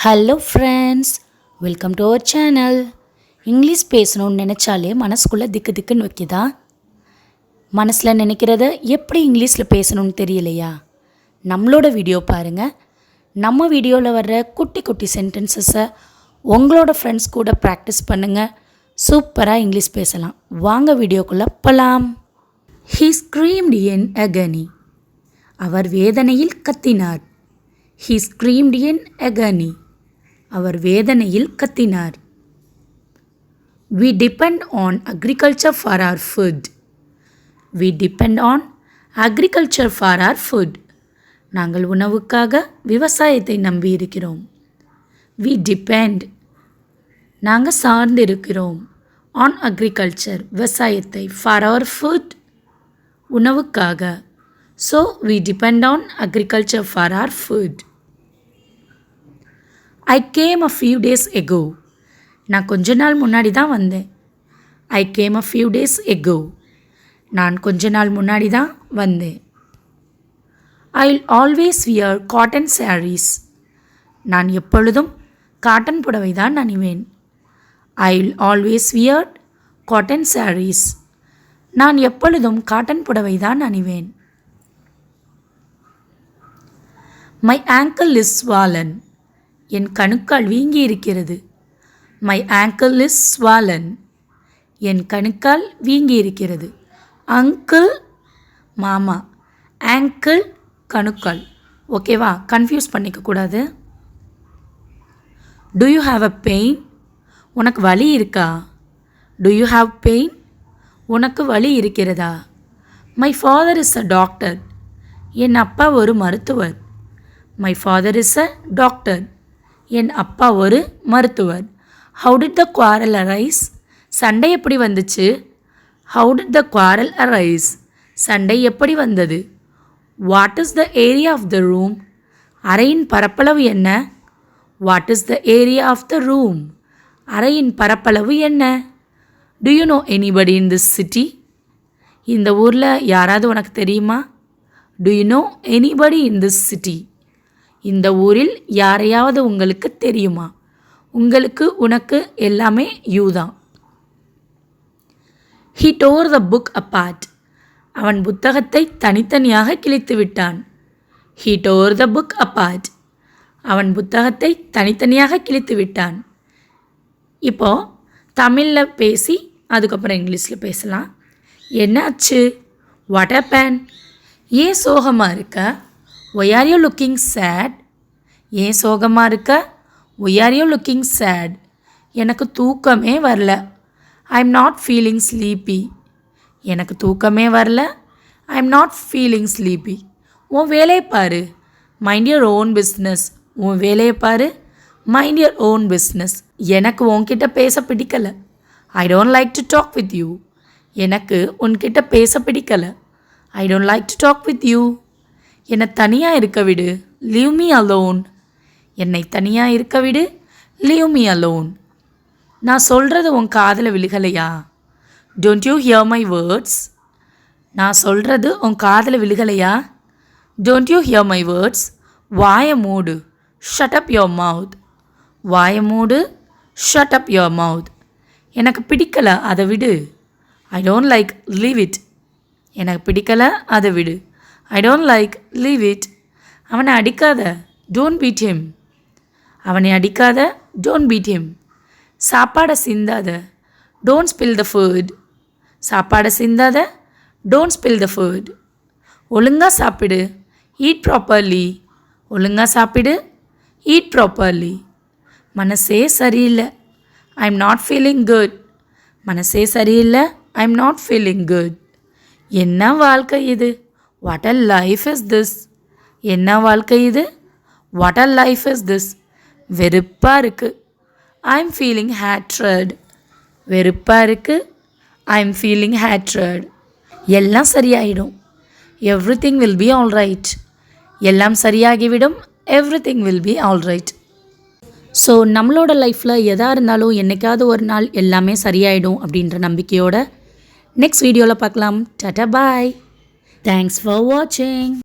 Hello friends, welcome to our channel. English பேசணும்னு நினச்சாலே மனசுக்குள்ளே திக்கு திக்குன்னு வைக்குதா? மனசில் நினைக்கிறத எப்படி இங்கிலீஷில் பேசணும்னு தெரியலையா? நம்மளோட வீடியோ பாருங்கள். நம்ம வீடியோவில் வர்ற குட்டி குட்டி சென்டென்சஸை உங்களோட ஃப்ரெண்ட்ஸ் கூட ப்ராக்டிஸ் பண்ணுங்கள். சூப்பராக இங்கிலீஷ் பேசலாம். வாங்க வீடியோக்குள்ளே போகலாம். He screamed in agony. அவர் வேதனையில் கத்தினார். He screamed in agony. அவர் வேதனையில் கத்தினார். We depend on agriculture for our food. We depend on agriculture for our food. நாங்கள் உணவுக்காக விவசாயத்தை நம்பி இருக்கிறோம். We depend, நாங்கள் சார்ந்து இருக்கிறோம். On agriculture, விவசாயத்தை. For our food, உணவுக்காக. So we depend on agriculture for our food. I came a few days ago. நான் கொஞ்ச நாள் முன்னாடி தான் வந்தேன். I came a few days ago. நான் கொஞ்ச நாள் முன்னாடி தான் வந்தேன். I'll always wear cotton sarees. நான் எப்பொழுதும் காட்டன் புடவை தான் அணிவேன். I'll always wear cotton sarees. நான் எப்பொழுதும் காட்டன் புடவை தான் அணிவேன். My ankle is swollen. என் கணுக்கால் வீங்கி இருக்கிறது. My ankle is swollen. என் கணுக்கால் வீங்கி இருக்கிறது. அங்கிள் மாமா, ankle கணுக்கால். ஓகேவா? Confuse பண்ணிக்கக்கூடாது. Do you have a pain? உனக்கு வலி இருக்கா? Do you have pain? உனக்கு வலி இருக்கிறதா? My father is a doctor. என் அப்பா ஒரு மருத்துவர். My father is a doctor. என் அப்பா ஒரு மருத்துவர். How did the quarrel arise? சண்டை எப்படி வந்துச்சு? How did the quarrel arise? சண்டை எப்படி வந்தது? What is the area of the room? அறையின் பரப்பளவு என்ன? What is the area of the room? அறையின் பரப்பளவு என்ன? Do you know anybody in this city? இந்த ஊரில் யாராவது உனக்கு தெரியுமா? Do you know anybody in this city? இந்த ஊரில் யாரையாவது உங்களுக்கு தெரியுமா? உங்களுக்கு உனக்கு எல்லாமே யூ தான். He tore the book apart. அவன் புத்தகத்தை தனித்தனியாக கிழித்து விட்டான். He tore the book apart. அவன் புத்தகத்தை தனித்தனியாக கிழித்து விட்டான். இப்போ தமிழில் பேசி அதுக்கப்புறம் இங்கிலீஷில் பேசலாம். என்னாச்சு? What happened? ஏன் சோகமாக இருக்க? Why are you looking sad? ஏன் சோகமாக இருக்க? Why are you looking sad? எனக்கு தூக்கமே வரல. I am not feeling sleepy. எனக்கு தூக்கமே வரல. I am not feeling sleepy. உன் வேலையை பாரு. Mind your own business. உன் வேலையை பாரு. Mind your own business. எனக்கு உன்கிட்ட பேச பிடிக்கல. I don't like to talk with you. எனக்கு உன்கிட்ட பேச பிடிக்கல. I don't like to talk with you. என்னை தனியாக இருக்க விடு. Leave me alone. என்னை தனியாக இருக்க விடு. Leave me alone. நான் சொல்கிறது உன் காதில் விழுகலையா? Don't you hear my words? நான் சொல்கிறது உன் காதில் விழுகலையா? Don't you hear my words? வாயை மூடு. Shut up your mouth. வாயை மூடு. Shut up your mouth. எனக்கு பிடிக்கலை, அதை விடு. I don't like, leave it. எனக்கு பிடிக்கலை, அதை விடு. I don't like, leave it. அவனை அடிக்காத. Don't beat him. அவனை அடிக்காத. Don't beat him. சாப்பாடை சிந்தாத. Don't spill the food. சாப்பாடை சிந்தாத. Don't spill the food. ஒழுங்காக சாப்பிடு. Eat properly. ஒழுங்காக சாப்பிடு. Eat properly. மனசே சரியில்லை. I'm not feeling good. மனசே சரியில்லை. I'm not feeling good. என்ன வாழ்க்கை இது? What a life is this? என்ன வாழ்க்கை இது? What a life is this? வெறுப்பாக இருக்குது. I'm feeling hatred. வெறுப்பாக இருக்குது. I'm feeling hatred. எல்லாம் சரியாயிடும். Everything will be all right. எல்லாம் சரியாகிவிடும். Everything will be all right. So நம்மளோட லைஃப்பில் எதாக இருந்தாலும் என்றைக்காவது ஒரு நாள் எல்லாமே சரியாயிடும் அப்படின்ற நம்பிக்கையோட நெக்ஸ்ட் வீடியோவில் பார்க்கலாம். டாடா பாய். Thanks for watching.